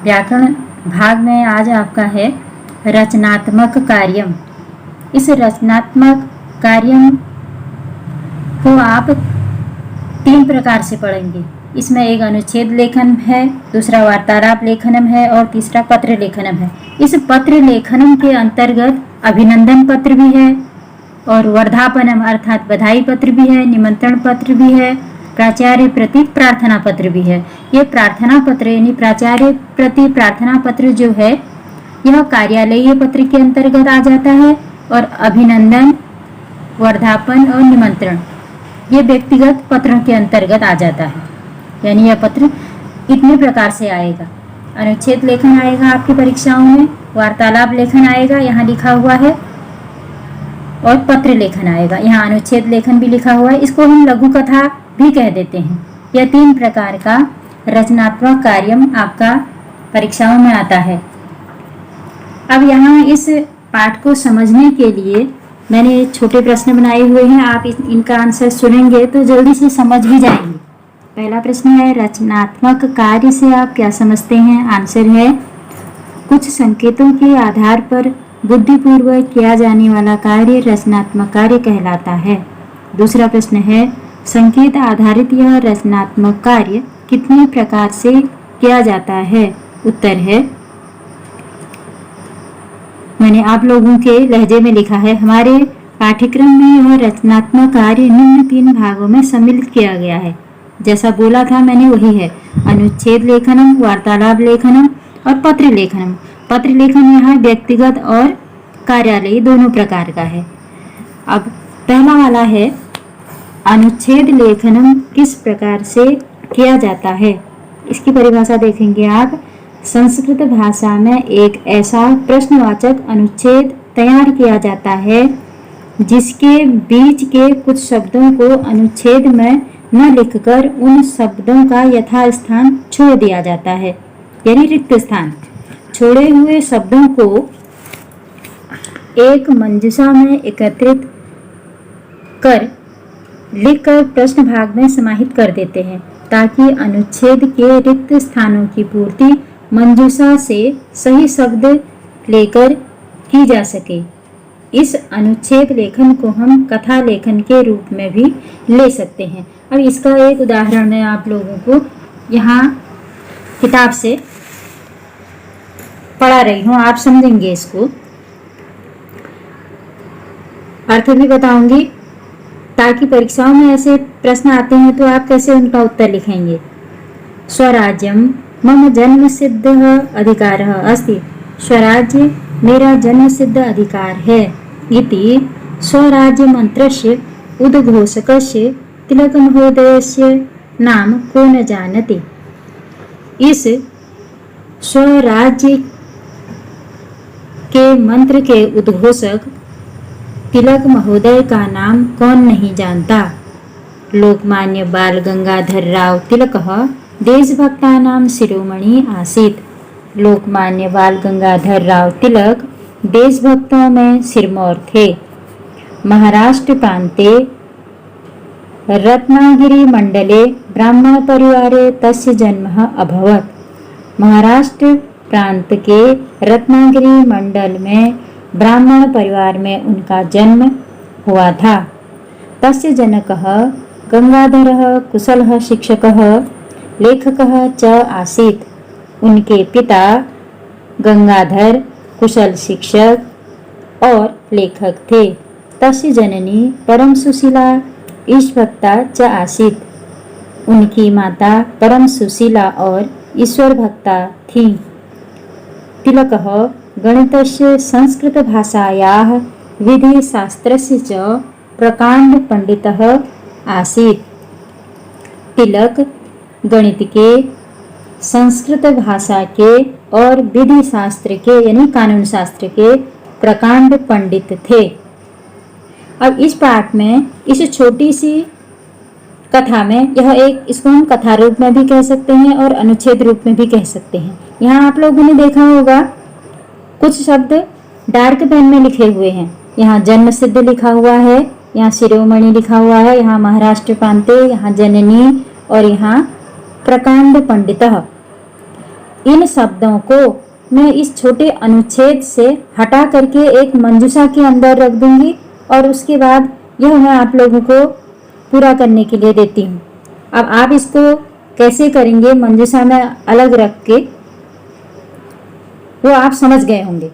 व्याकरण भाग में आज आपका है रचनात्मक कार्यम। इस रचनात्मक कार्यम को आप 3 प्रकार से पढ़ेंगे। इसमें एक अनुच्छेद लेखन है, दूसरा वार्तालाप लेखनम है और तीसरा पत्र लेखनम है। इस पत्र लेखनम के अंतर्गत अभिनंदन पत्र भी है और वर्धापनम अर्थात बधाई पत्र भी है, निमंत्रण पत्र भी है, प्राचार्य प्रति प्रार्थना पत्र भी है। ये प्रार्थना पत्र यानी प्राचार्य प्रति प्रार्थना पत्र जो है यह कार्यालयीय पत्र के अंतर्गत आ जाता है और अभिनंदन, वर्धापन और निमंत्रण ये व्यक्तिगत पत्रों के अंतर्गत आ जाता है। यानी यह पत्र इतने प्रकार से आएगा। अनुच्छेद लेखन आएगा आपकी परीक्षाओं में, वार्तालाप लेखन आएगा यहाँ लिखा हुआ है और पत्र लेखन आएगा। यहाँ अनुच्छेद लेखन भी लिखा हुआ है, इसको हम लघु कथा भी कह देते हैं। यह 3 प्रकार का रचनात्मक कार्यम आपका परीक्षाओं में आता है। अब यहाँ इस पाठ को समझने के लिए मैंने छोटे प्रश्न बनाए हुए हैं। आप इनका आंसर सुनेंगे तो जल्दी से समझ भी जाएंगे। पहला प्रश्न है, रचनात्मक कार्य से आप क्या समझते हैं? आंसर है, कुछ संकेतों के आधार पर बुद्धिपूर्वक किया जाने वाला कार्य रचनात्मक कार्य कहलाता है। दूसरा प्रश्न है, संकेत आधारित यह रचनात्मक कार्य कितने प्रकार से किया जाता है? उत्तर है, मैंने आप लोगों के लहजे में लिखा है। हमारे पाठ्यक्रम में यह रचनात्मक कार्य निम्न 3 भागों में सम्मिलित किया गया है। जैसा बोला था मैंने वही है, अनुच्छेद लेखनम, वार्तालाप लेखनम और पत्र लेखनम। पत्र लेखन यहाँ व्यक्तिगत और कार्यालयी दोनों प्रकार का है। अब पहला वाला है, अनुच्छेद लेखनम किस प्रकार से किया जाता है? इसकी परिभाषा देखेंगे आप। संस्कृत भाषा में एक ऐसा प्रश्नवाचक अनुच्छेद तैयार किया जाता है जिसके बीच के कुछ शब्दों को अनुच्छेद में न लिखकर उन शब्दों का यथास्थान छोड़ दिया जाता है, यानी रिक्त स्थान। छोड़े हुए शब्दों को एक मंजूषा में एकत्रित कर लिखकर प्रश्न भाग में समाहित कर देते हैं ताकि अनुच्छेद के रिक्त स्थानों की पूर्ति मंजूषा से सही शब्द लेकर की जा सके। इस अनुच्छेद लेखन को हम कथा लेखन के रूप में भी ले सकते हैं। अब इसका एक उदाहरण मैं आप लोगों को यहाँ किताब से पढ़ा रही हूँ, आप समझेंगे इसको। अर्थ भी बताऊंगी ताकि परीक्षाओं में ऐसे प्रश्न आते हैं तो आप कैसे उनका उत्तर लिखेंगे। स्वराज्यम मम जन्म सिद्ध अधिकारः अस्ति। स्वराज्य मेरा जन्म सिद्ध अधिकार है। इति स्वराज्य मंत्रस्य उद्घोषकस्य तिलक महोदयस्य नाम को न जानति। इस स्वराज्य के मंत्र के उद्घोषक तिलक महोदय का नाम कौन नहीं जानता? लोकमान्य बाल गंगाधरराव तिलकः देशभक्तानां शिरोमणि आसीत्। लोकमान्य बाल गंगाधरराव तिलक देशभक्तों में सिरमौर थे। महाराष्ट्र प्रान्ते रत्नागिरी मंडले ब्राह्मण परिवारे तस्य जन्म अभवत्। महाराष्ट्र प्रांत के रत्नागिरी मंडल में ब्राह्मण परिवार में उनका जन्म हुआ था। तस्य जनकः गंगाधरः कुशलः शिक्षकः लेखकः च आसीत्। उनके पिता गंगाधर कुशल शिक्षक और लेखक थे। तस्य जननी परम सुशीला ईशभक्ता च आसीत्। उनकी माता परम सुशीला और ईश्वर भक्ता थी। तिलकः गणितस्य संस्कृत भाषायाः विधि शास्त्रस्य च प्रकांड पंडितः आसीत्। तिलक गणित के, संस्कृत भाषा के और विधि शास्त्र के यानी कानून शास्त्र के प्रकांड पंडित थे। अब इस पाठ में इस छोटी सी कथा में यह एक, इसको हम कथा रूप में भी कह सकते हैं और अनुच्छेद रूप में भी कह सकते हैं। यहाँ आप लोगों ने देखा होगा कुछ शब्द डार्क पेन में लिखे हुए हैं। यहाँ जन्म सिद्ध लिखा हुआ है, यहाँ शिरोमणि लिखा हुआ है, यहाँ महाराष्ट्र प्रांते, यहाँ जननी और यहाँ प्रकांड पंडितः। इन शब्दों को मैं इस छोटे अनुच्छेद से हटा करके एक मंजूषा के अंदर रख दूंगी और उसके बाद यह मैं आप लोगों को पूरा करने के लिए देती हूँ। अब आप इसको कैसे करेंगे मंजूषा में अलग रख के, वो आप समझ गए होंगे।